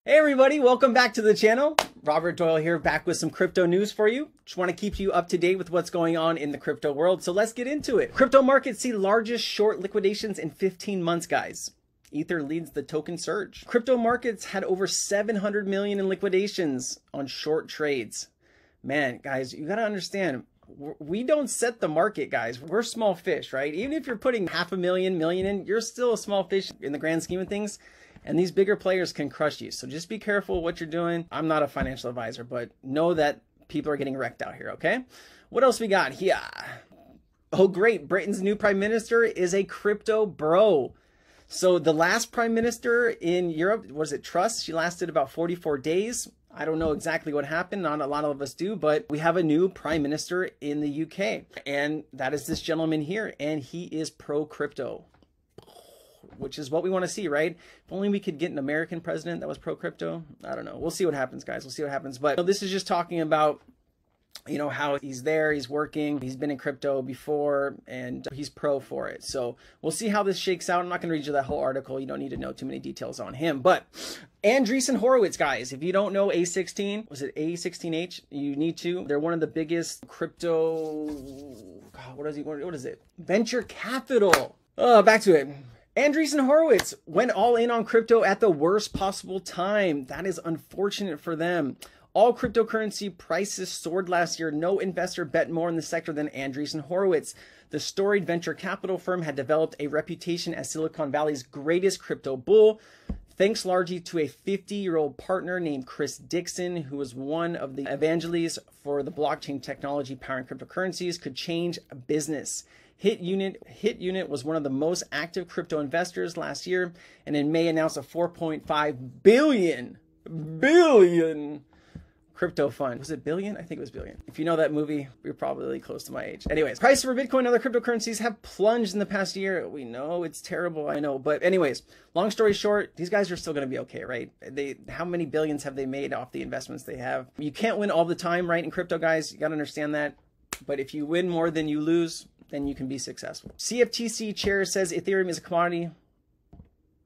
Hey everybody, welcome back to the channel. Robert Doyle here, back with some crypto news for you. Just want to keep you up to date with what's going on in the crypto world, so let's get into it. Crypto markets see largest short liquidations in 15 months, guys. Ether leads the token surge. Crypto markets had over 700 million in liquidations on short trades. Man, guys, you got to understand, we don't set the market, guys. We're small fish, right? Even if you're putting 500,000, million in, you're still a small fish in the grand scheme of things. And these bigger players can crush you. So just be careful what you're doing. I'm not a financial advisor, but know that people are getting wrecked out here, okay? What else we got here? Oh, great. Britain's new prime minister is a crypto bro. So the last prime minister in Europe, was it Truss? She lasted about 44 days. I don't know exactly what happened. Not a lot of us do, but we have a new prime minister in the UK. And that is this gentleman here. And he is pro-crypto, which is what we want to see, right? If only we could get an American president that was pro-crypto. I don't know. We'll see what happens, guys. We'll see what happens. But this is just talking about, you know, how he's there, he's working, he's been in crypto before, and he's pro for it. So we'll see how this shakes out. I'm not going to read you that whole article. You don't need to know too many details on him. But Andreessen Horowitz, guys, if you don't know A16, was it A16H? You need to. They're one of the biggest crypto, God, what is it? Venture capital. Back to it. Andreessen Horowitz went all in on crypto at the worst possible time. That is unfortunate for them. All cryptocurrency prices soared last year. No investor bet more in the sector than Andreessen Horowitz. The storied venture capital firm had developed a reputation as Silicon Valley's greatest crypto bull, thanks largely to a 50-year-old partner named Chris Dixon, who was one of the evangelists for the blockchain technology powering cryptocurrencies, could change a business. Hit Unit was one of the most active crypto investors last year, and in May announced a 4.5 billion crypto fund. Was it billion? I think it was billion. If you know that movie, you're probably close to my age. Anyways, prices for Bitcoin and other cryptocurrencies have plunged in the past year. We know it's terrible, I know. But anyways, long story short, these guys are still going to be okay, right? How many billions have they made off the investments they have? You can't win all the time, right, in crypto, guys. You got to understand that. But if you win more than you lose, then you can be successful. CFTC chair says Ethereum is a commodity.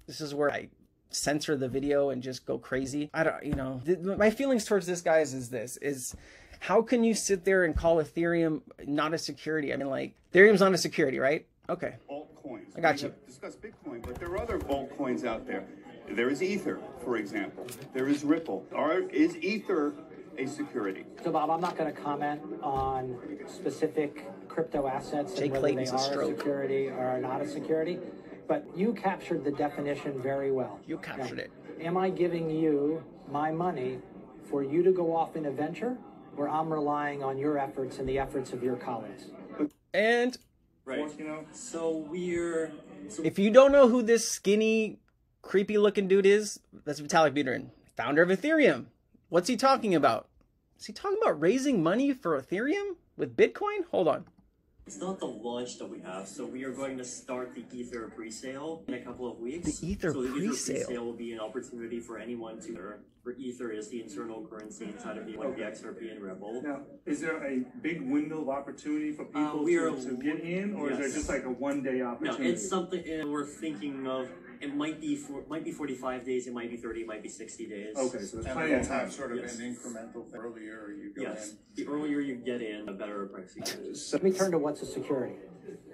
This is where I censor the video and just go crazy. I don't, you know, my feelings towards this, guys, is how can you sit there and call Ethereum not a security? I mean, like, Ethereum's not a security, right? Okay. Altcoins. I got you. Discuss Bitcoin, but there are other altcoins out there. There is Ether, for example. There is Ripple. Is Ether a security? So, Bob, I'm not going to comment on specific crypto assets and whether they are a security or are not a security, but you captured the definition very well. You captured it. Am I giving you my money for you to go off in a venture, or I'm relying on your efforts and the efforts of your colleagues? And right, if you don't know who this skinny, creepy looking dude is, that's Vitalik Buterin, founder of Ethereum. What's he talking about? Is he talking about raising money for Ethereum with Bitcoin? Hold on. It's not the launch that we have, so we are going to start the Ether pre-sale in a couple of weeks. The Ether pre-sale. So the Ether pre-sale will be an opportunity for anyone to, for Ether is the internal currency inside of the XRP and Ripple. Now, is there a big window of opportunity for people to get in, or is there just like a one-day opportunity? No, it's something we're thinking of. It might be 45 days, it might be 30, it might be 60 days. Okay, so there's plenty of time. Sort of an incremental thing. Earlier you go in. The earlier you get in, the better price you get. Let me turn to what's a security.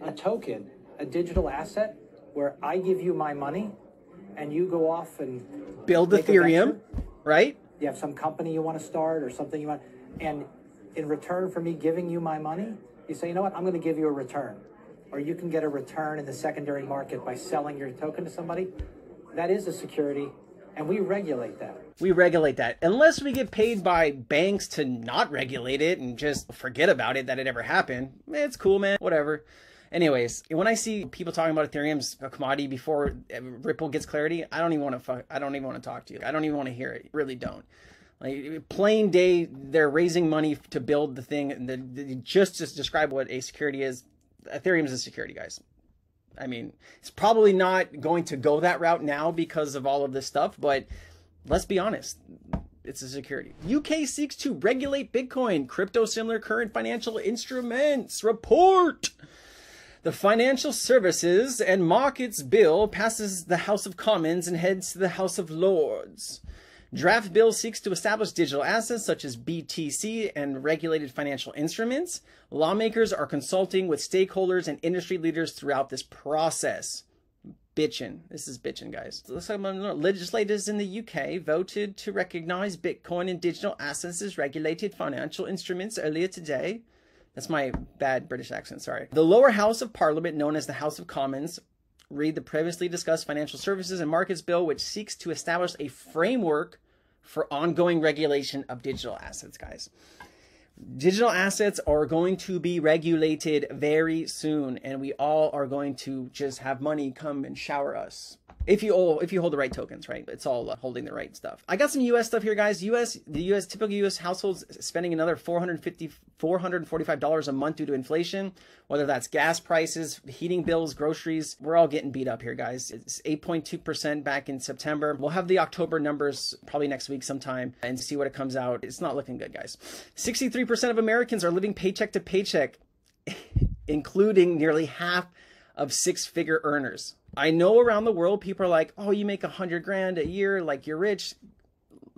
A token, a digital asset, where I give you my money and you go off and build Ethereum, right? You have some company you want to start or something you want, and in return for me giving you my money, you say, you know what, I'm going to give you a return. Or you can get a return in the secondary market by selling your token to somebody. That is a security, and we regulate that. We regulate that. Unless we get paid by banks to not regulate it and just forget about it, that it ever happened. It's cool, man. Whatever. Anyways, when I see people talking about Ethereum's a commodity before Ripple gets clarity, I don't even want to talk to you. I don't even want to hear it. Really don't. Like, plain day, they're raising money to build the thing. And just to describe what a security is, Ethereum is a security, guys. I mean, it's probably not going to go that route now because of all of this stuff, but let's be honest, it's a security. UK seeks to regulate Bitcoin, crypto similar current financial instruments. Report. The Financial Services and Markets Bill passes the House of Commons and heads to the House of Lords. Draft bill seeks to establish digital assets such as BTC and regulated financial instruments. Lawmakers are consulting with stakeholders and industry leaders throughout this process. Bitchin'. This is bitchin', guys. Legislators in the UK voted to recognize Bitcoin and digital assets as regulated financial instruments earlier today. That's my bad British accent, sorry. The lower house of Parliament, known as the House of Commons, read the previously discussed Financial Services and Markets Bill, which seeks to establish a framework for ongoing regulation of digital assets, guys. Digital assets are going to be regulated very soon, and we all are going to just have money come and shower us. If you hold the right tokens, right? It's all holding the right stuff. I got some US stuff here, guys. Typical US households spending another $445 a month due to inflation, whether that's gas prices, heating bills, groceries. We're all getting beat up here, guys. It's 8.2% back in September. We'll have the October numbers probably next week sometime and see what it comes out. It's not looking good, guys. 63% of Americans are living paycheck to paycheck, including nearly half of six-figure earners. I know around the world, people are like, oh, you make 100 grand a year, like you're rich.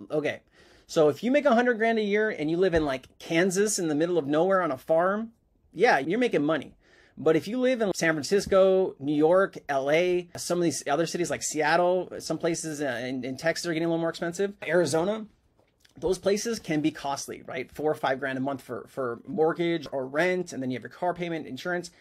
Okay. So if you make 100 grand a year and you live in like Kansas in the middle of nowhere on a farm, yeah, you're making money. But if you live in San Francisco, New York, LA, some of these other cities like Seattle, some places in Texas are getting a little more expensive, Arizona, those places can be costly, right? 4 or 5 grand a month for mortgage or rent. And then you have your car payment, insurance.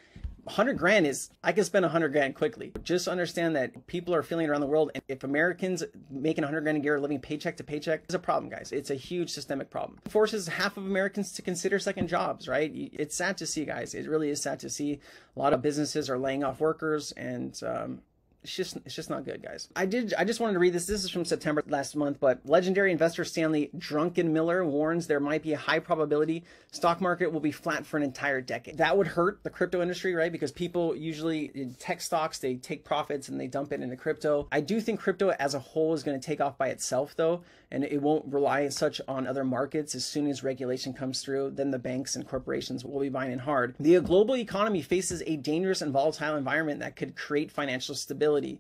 100 grand is, I can spend 100 grand quickly. Just understand that people are feeling it around the world. And if Americans making 100 grand a year living paycheck to paycheck is a problem, guys. It's a huge systemic problem. It forces half of Americans to consider second jobs, right? It's sad to see, guys. It really is sad to see. A lot of businesses are laying off workers, and it's just not good, guys. I just wanted to read this. This is from September last month, but legendary investor Stanley Druckenmiller warns there might be a high probability stock market will be flat for an entire decade. That would hurt the crypto industry, right? Because people usually in tech stocks, they take profits and they dump it into crypto. I do think crypto as a whole is going to take off by itself though, and it won't rely such on other markets. As soon as regulation comes through, then the banks and corporations will be buying in hard. The global economy faces a dangerous and volatile environment that could create financial stability.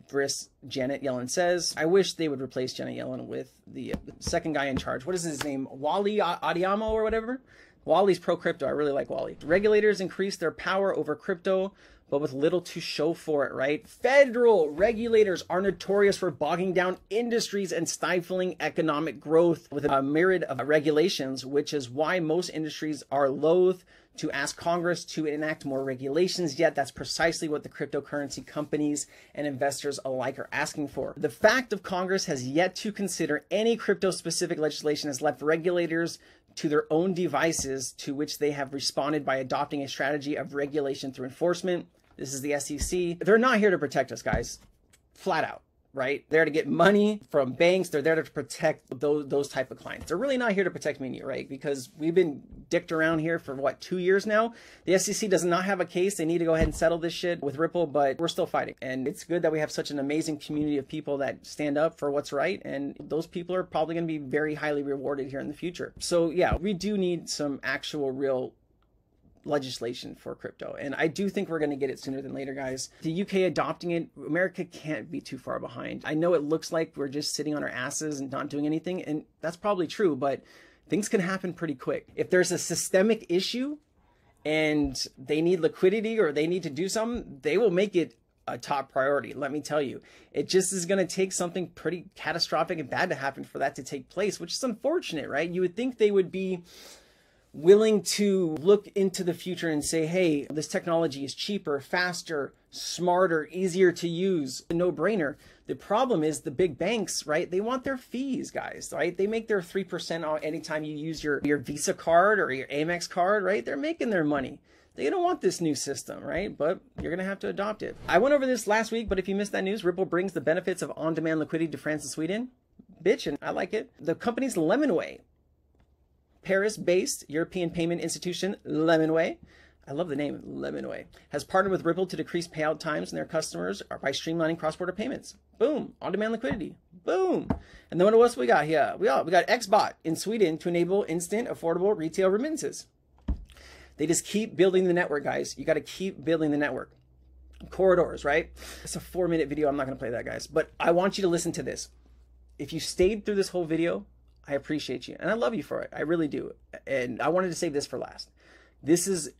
Janet Yellen says. I wish they would replace Janet Yellen with the second guy in charge. What is his name? Wally Adeyemo or whatever? Wally's pro-crypto. I really like Wally. Regulators increase their power over crypto, but with little to show for it, right? Federal regulators are notorious for bogging down industries and stifling economic growth with a myriad of regulations, which is why most industries are loath to ask Congress to enact more regulations, yet that's precisely what the cryptocurrency companies and investors alike are asking for. The fact of Congress has yet to consider any crypto-specific legislation has left regulators to their own devices, to which they have responded by adopting a strategy of regulation through enforcement. This is the SEC. They're not here to protect us, guys. Flat out. Right? They're to get money from banks. They're there to protect those type of clients. They're really not here to protect me and you, right? Because we've been dicked around here for what, 2 years now? The SEC does not have a case. They need to go ahead and settle this shit with Ripple, but we're still fighting. And it's good that we have such an amazing community of people that stand up for what's right. And those people are probably going to be very highly rewarded here in the future. So yeah, we do need some actual real legislation for crypto, and I do think we're going to get it sooner than later, guys. The UK adopting it, America can't be too far behind. I know it looks like we're just sitting on our asses and not doing anything, and that's probably true, but things can happen pretty quick. If there's a systemic issue and they need liquidity or they need to do something, they will make it a top priority. Let me tell you, it just is going to take something pretty catastrophic and bad to happen for that to take place, which is unfortunate, right? You would think they would be willing to look into the future and say, hey, this technology is cheaper, faster, smarter, easier to use, a no-brainer. The problem is the big banks, right? They want their fees, guys, right? They make their 3% anytime you use your Visa card or your Amex card, right? They're making their money. They don't want this new system, right? But you're going to have to adopt it. I went over this last week, but if you missed that news, Ripple brings the benefits of on-demand liquidity to France and Sweden. Bitchin', I like it. The company's Lemonway, Paris-based European payment institution Lemonway, I love the name Lemonway, has partnered with Ripple to decrease payout times in their customers by streamlining cross-border payments. Boom, on-demand liquidity. Boom. And then what else we got here? We got Xbot in Sweden to enable instant, affordable retail remittances. They just keep building the network, guys. You got to keep building the network. Corridors, right? It's a 4-minute video. I'm not going to play that, guys. But I want you to listen to this. if you stayed through this whole video, I appreciate you and I love you for it. I really do. And I wanted to save this for last. This is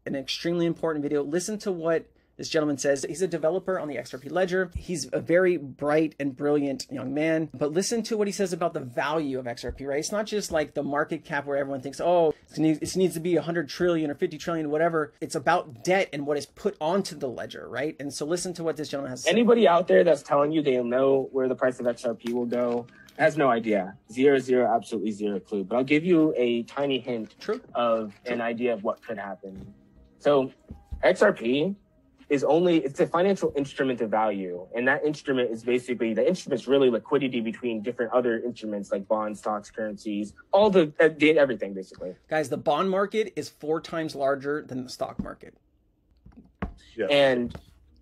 an extremely important video. Listen to what this gentleman says. He's a developer on the XRP ledger. He's a very bright and brilliant young man, but listen to what he says about the value of XRP, right? It's not just like the market cap where everyone thinks, oh, it needs to be 100 trillion or 50 trillion, whatever. It's about debt and what is put onto the ledger, right? And so listen to what this gentleman has to say. Anybody out there that's telling you they know where the price of XRP will go has no idea. Absolutely zero clue. But I'll give you a tiny hint of an idea of what could happen. So XRP is it's a financial instrument of value. And that instrument is basically, the instrument's really liquidity between different other instruments like bonds, stocks, currencies, all everything basically. Guys, the bond market is 4 times larger than the stock market. Yeah. And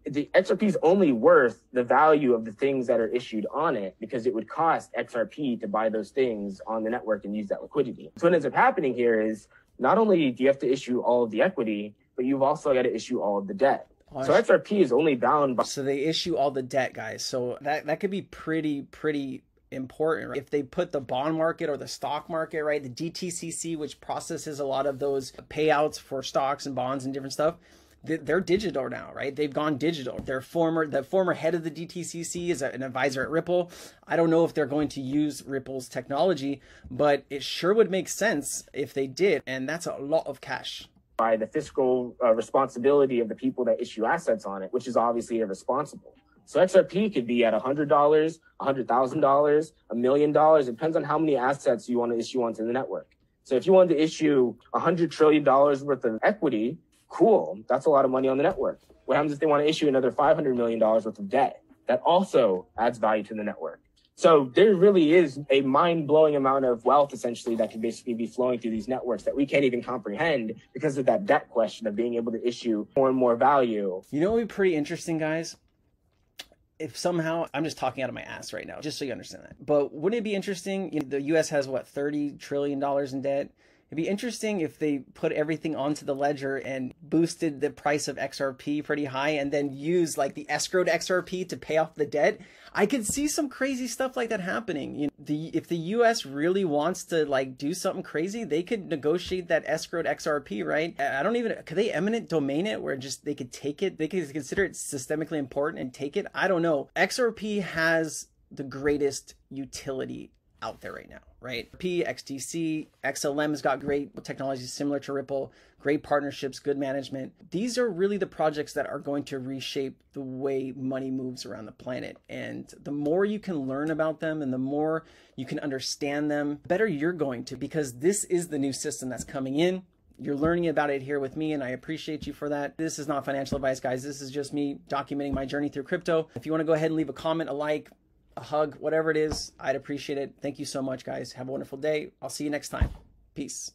the XRP is only worth the value of the things that are issued on it because it would cost XRP to buy those things on the network and use that liquidity. So what ends up happening here is not only do you have to issue all of the equity, but you've also got to issue all of the debt. So XRP is only bound by... So they issue all the debt, guys. So that could be pretty important, right? If they put the bond market or the stock market, right? The DTCC, which processes a lot of those payouts for stocks and bonds and different stuff, they're digital now, right? They've gone digital. The former head of the DTCC is an advisor at Ripple. I don't know if they're going to use Ripple's technology, but it sure would make sense if they did. And that's a lot of cash. By the fiscal responsibility of the people that issue assets on it, which is obviously irresponsible. So XRP could be at $100, $100,000, $1 million. It depends on how many assets you want to issue onto the network. So if you wanted to issue $100 trillion worth of equity, cool. That's a lot of money on the network. What happens if they want to issue another $500 million worth of debt? That also adds value to the network. So there really is a mind-blowing amount of wealth, essentially, that can basically be flowing through these networks that we can't even comprehend because of that debt question of being able to issue more and more value. You know what would be pretty interesting, guys? If somehow, I'm just talking out of my ass right now, just so you understand that. But wouldn't it be interesting? You know, the U.S. has, what, $30 trillion in debt? It'd be interesting if they put everything onto the ledger and boosted the price of XRP pretty high and then use like the escrowed XRP to pay off the debt. I could see some crazy stuff like that happening. You know, if the US really wants to like do something crazy, they could negotiate that escrowed XRP, right? Could they eminent domain it where just they could take it? They could consider it systemically important and take it? I don't know. XRP has the greatest utility out there right now, right? XTC, XLM has got great technologies similar to Ripple, great partnerships, good management. These are really the projects that are going to reshape the way money moves around the planet. And the more you can learn about them and the more you can understand them, the better you're going to, because this is the new system that's coming in. You're learning about it here with me, and I appreciate you for that. This is not financial advice, guys. This is just me documenting my journey through crypto. If you want to go ahead and leave a comment, a like, a hug, whatever it is, I'd appreciate it. Thank you so much, guys. Have a wonderful day. I'll see you next time. Peace.